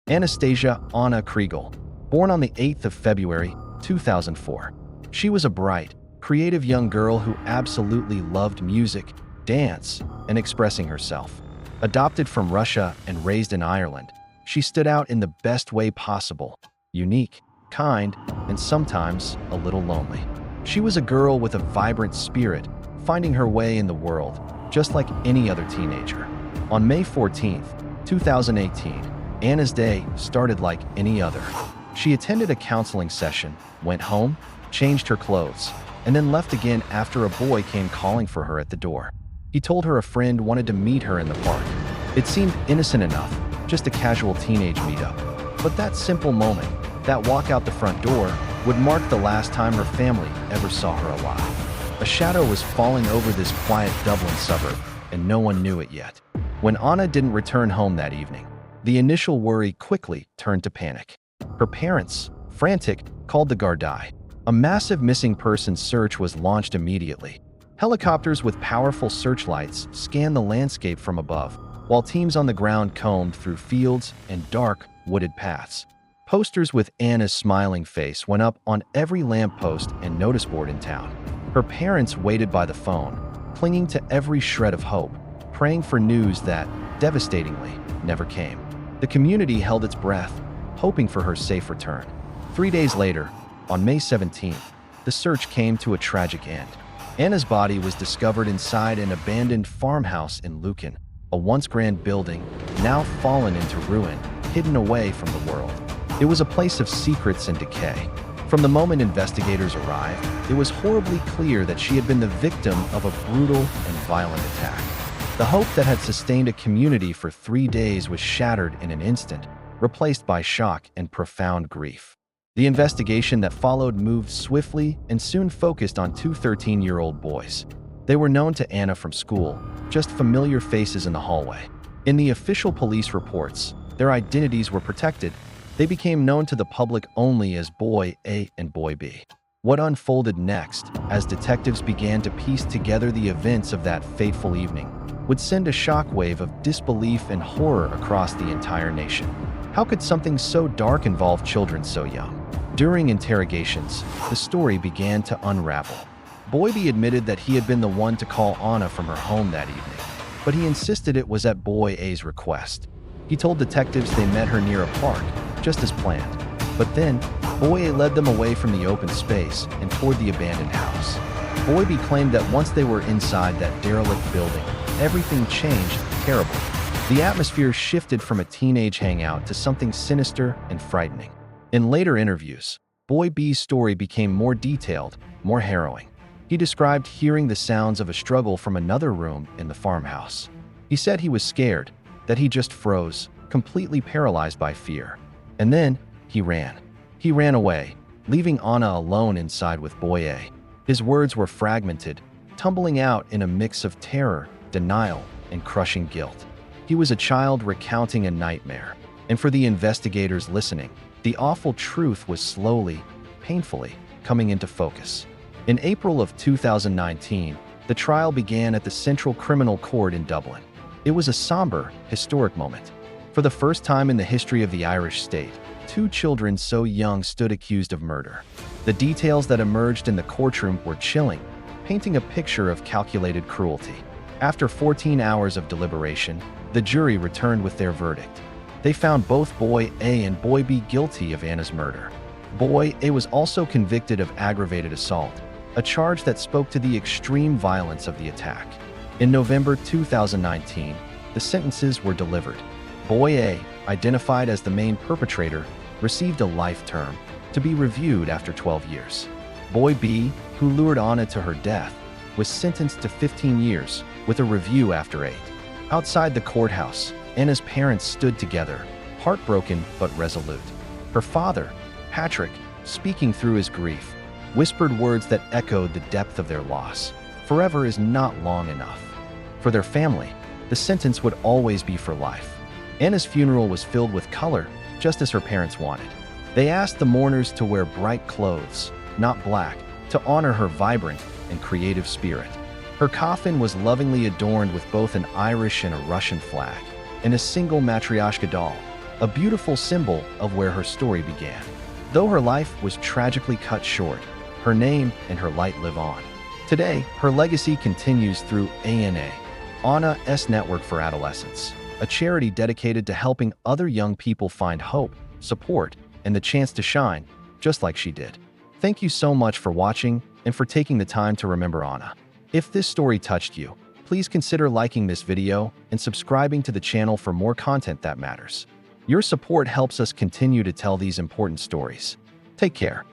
Anastasia Anna Kriegel, born on the 8th of February, 2004. She was a bright, creative young girl who absolutely loved music, dance, and expressing herself. Adopted from Russia and raised in Ireland, she stood out in the best way possible: unique, kind, and sometimes a little lonely. She was a girl with a vibrant spirit, finding her way in the world, just like any other teenager. On May 14th, 2018, Anna's day started like any other. She attended a counseling session, went home, changed her clothes, and then left again after a boy came calling for her at the door. He told her a friend wanted to meet her in the park. It seemed innocent enough, just a casual teenage meetup. But that simple moment, that walk out the front door, would mark the last time her family ever saw her alive. A shadow was falling over this quiet Dublin suburb, and no one knew it yet. When Anna didn't return home that evening, the initial worry quickly turned to panic. Her parents, frantic, called the Gardaí. A massive missing persons search was launched immediately. Helicopters with powerful searchlights scanned the landscape from above, while teams on the ground combed through fields and dark, wooded paths. Posters with Anna's smiling face went up on every lamppost and notice board in town. Her parents waited by the phone, clinging to every shred of hope, praying for news that, devastatingly, never came. The community held its breath, hoping for her safe return. 3 days later, on May 17th, the search came to a tragic end. Anna's body was discovered inside an abandoned farmhouse in Lucan, a once grand building, now fallen into ruin, hidden away from the world. It was a place of secrets and decay. From the moment investigators arrived, it was horribly clear that she had been the victim of a brutal and violent attack. The hope that had sustained a community for 3 days was shattered in an instant, replaced by shock and profound grief. The investigation that followed moved swiftly and soon focused on two 13-year-old boys. They were known to Anna from school, just familiar faces in the hallway. In the official police reports, their identities were protected. They became known to the public only as Boy A and Boy B. What unfolded next, as detectives began to piece together the events of that fateful evening, would send a shockwave of disbelief and horror across the entire nation. How could something so dark involve children so young? During interrogations, the story began to unravel. Boy B admitted that he had been the one to call Anna from her home that evening, but he insisted it was at Boy A's request. He told detectives they met her near a park, just as planned. But then, Boy A led them away from the open space and toward the abandoned house. Boy B claimed that once they were inside that derelict building, everything changed terribly. The atmosphere shifted from a teenage hangout to something sinister and frightening. In later interviews, Boy B's story became more detailed, more harrowing. He described hearing the sounds of a struggle from another room in the farmhouse. He said he was scared, that he just froze, completely paralyzed by fear. And then, he ran. He ran away, leaving Anna alone inside with Boy A. His words were fragmented, tumbling out in a mix of terror, denial, and crushing guilt. He was a child recounting a nightmare, and for the investigators listening, the awful truth was slowly, painfully, coming into focus. In April of 2019, the trial began at the Central Criminal Court in Dublin. It was a somber, historic moment. For the first time in the history of the Irish state, two children so young stood accused of murder. The details that emerged in the courtroom were chilling, painting a picture of calculated cruelty. After 14 hours of deliberation, the jury returned with their verdict. They found both Boy A and Boy B guilty of Anna's murder. Boy A was also convicted of aggravated assault, a charge that spoke to the extreme violence of the attack. In November 2019, the sentences were delivered. Boy A, identified as the main perpetrator, received a life term, to be reviewed after 12 years. Boy B, who lured Anna to her death, was sentenced to 15 years, with a review after 8. Outside the courthouse, Anna's parents stood together, heartbroken but resolute. Her father, Patrick, speaking through his grief, whispered words that echoed the depth of their loss. Forever is not long enough. For their family, the sentence would always be for life. Anna's funeral was filled with color, just as her parents wanted. They asked the mourners to wear bright clothes, not black, to honor her vibrant and creative spirit. Her coffin was lovingly adorned with both an Irish and a Russian flag, and a single matryoshka doll, a beautiful symbol of where her story began. Though her life was tragically cut short, her name and her light live on. Today, her legacy continues through Ana's Network for Adolescents, a charity dedicated to helping other young people find hope, support, and the chance to shine, just like she did. Thank you so much for watching and for taking the time to remember Ana. If this story touched you, please consider liking this video and subscribing to the channel for more content that matters. Your support helps us continue to tell these important stories. Take care.